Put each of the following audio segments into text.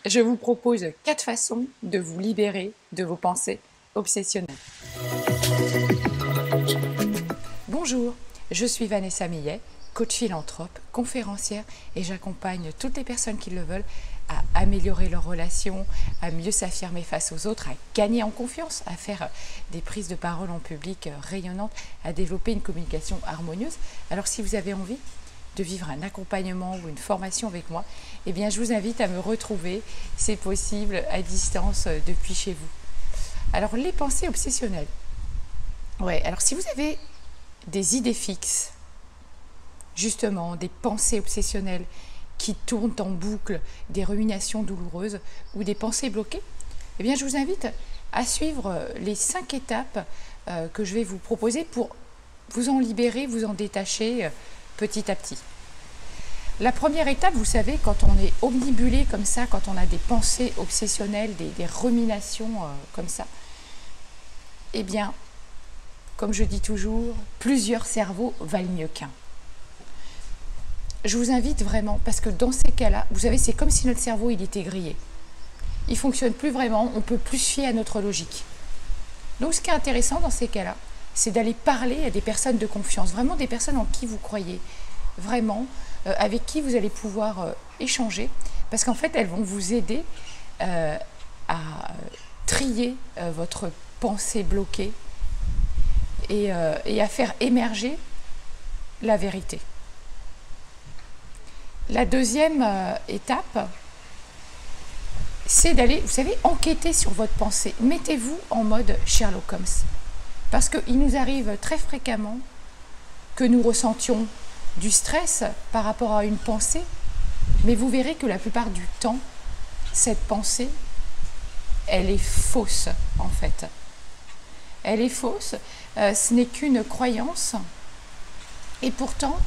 Je vous propose 4 façons de vous libérer de vos pensées obsessionnelles. Bonjour, je suis Vanessa Millet, coach philanthrope, conférencière et j'accompagne toutes les personnes qui le veulent à améliorer leurs relations, à mieux s'affirmer face aux autres, à gagner en confiance, à faire des prises de parole en public rayonnantes, à développer une communication harmonieuse. Alors si vous avez envie de vivre un accompagnement ou une formation avec moi, eh bien je vous invite à me retrouver, c'est possible, à distance depuis chez vous. Alors les pensées obsessionnelles. Ouais, alors si vous avez des idées fixes, justement des pensées obsessionnelles qui tournent en boucle, des ruminations douloureuses ou des pensées bloquées, eh bien je vous invite à suivre les 5 étapes que je vais vous proposer pour vous en libérer, vous en détacher petit à petit. La première étape, vous savez, quand on est omnibulé comme ça, quand on a des pensées obsessionnelles, des ruminations comme ça, eh bien, comme je dis toujours, plusieurs cerveaux valent mieux qu'un. Je vous invite vraiment, parce que dans ces cas-là, vous savez, c'est comme si notre cerveau il était grillé. Il ne fonctionne plus vraiment, on peut plus se fier à notre logique. Donc ce qui est intéressant dans ces cas-là, c'est d'aller parler à des personnes de confiance, vraiment des personnes en qui vous croyez, vraiment avec qui vous allez pouvoir échanger, parce qu'en fait, elles vont vous aider à trier votre pensée bloquée et à faire émerger la vérité. La deuxième étape, c'est d'aller, vous savez, enquêter sur votre pensée. Mettez-vous en mode Sherlock Holmes. Parce qu'il nous arrive très fréquemment que nous ressentions du stress par rapport à une pensée, mais vous verrez que la plupart du temps, cette pensée, elle est fausse en fait. Elle est fausse, ce n'est qu'une croyance, et pourtant,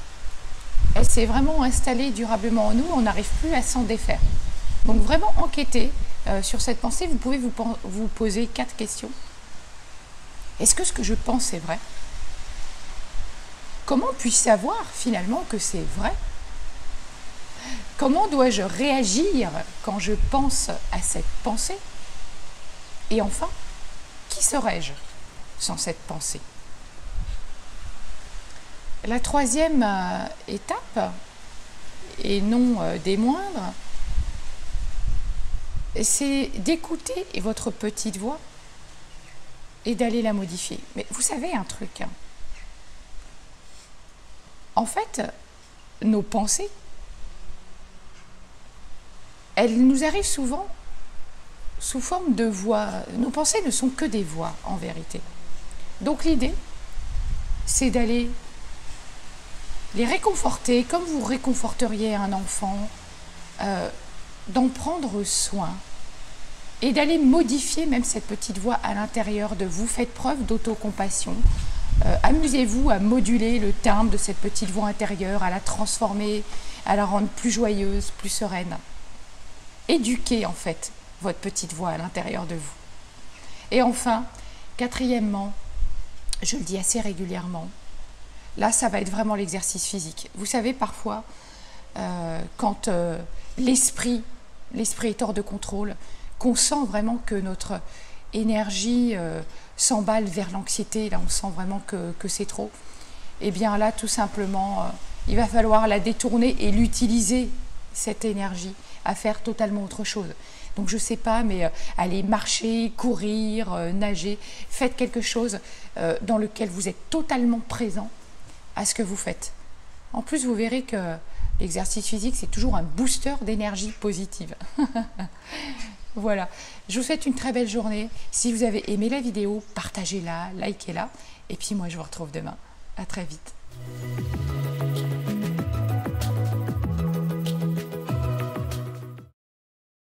elle s'est vraiment installée durablement en nous, on n'arrive plus à s'en défaire. Donc vraiment enquêter sur cette pensée, vous pouvez vous poser 4 questions. Est-ce que ce que je pense est vrai? Comment puis-je savoir finalement que c'est vrai? Comment dois-je réagir quand je pense à cette pensée? Et enfin, qui serais-je sans cette pensée? La troisième étape, et non des moindres, c'est d'écouter votre petite voix et d'aller la modifier. Mais vous savez un truc, hein, en fait, nos pensées, elles nous arrivent souvent sous forme de voix. Nos pensées ne sont que des voix en vérité. Donc l'idée, c'est d'aller les réconforter comme vous réconforteriez un enfant, d'en prendre soin et d'aller modifier même cette petite voix à l'intérieur de vous. Faites preuve d'autocompassion. Amusez-vous à moduler le timbre de cette petite voix intérieure, à la transformer, à la rendre plus joyeuse, plus sereine. Éduquez en fait votre petite voix à l'intérieur de vous. Et enfin, quatrièmement, je le dis assez régulièrement, là ça va être vraiment l'exercice physique. Vous savez parfois, quand l'esprit est hors de contrôle, qu'on sent vraiment que notre énergie s'emballe vers l'anxiété, là on sent vraiment que c'est trop, et bien là tout simplement il va falloir la détourner et l'utiliser, cette énergie, à faire totalement autre chose. Donc je ne sais pas, mais allez marcher, courir, nager, faites quelque chose dans lequel vous êtes totalement présent à ce que vous faites. En plus vous verrez que l'exercice physique c'est toujours un booster d'énergie positive. Voilà, je vous souhaite une très belle journée. Si vous avez aimé la vidéo, partagez-la, likez-la. Et puis moi, je vous retrouve demain. À très vite.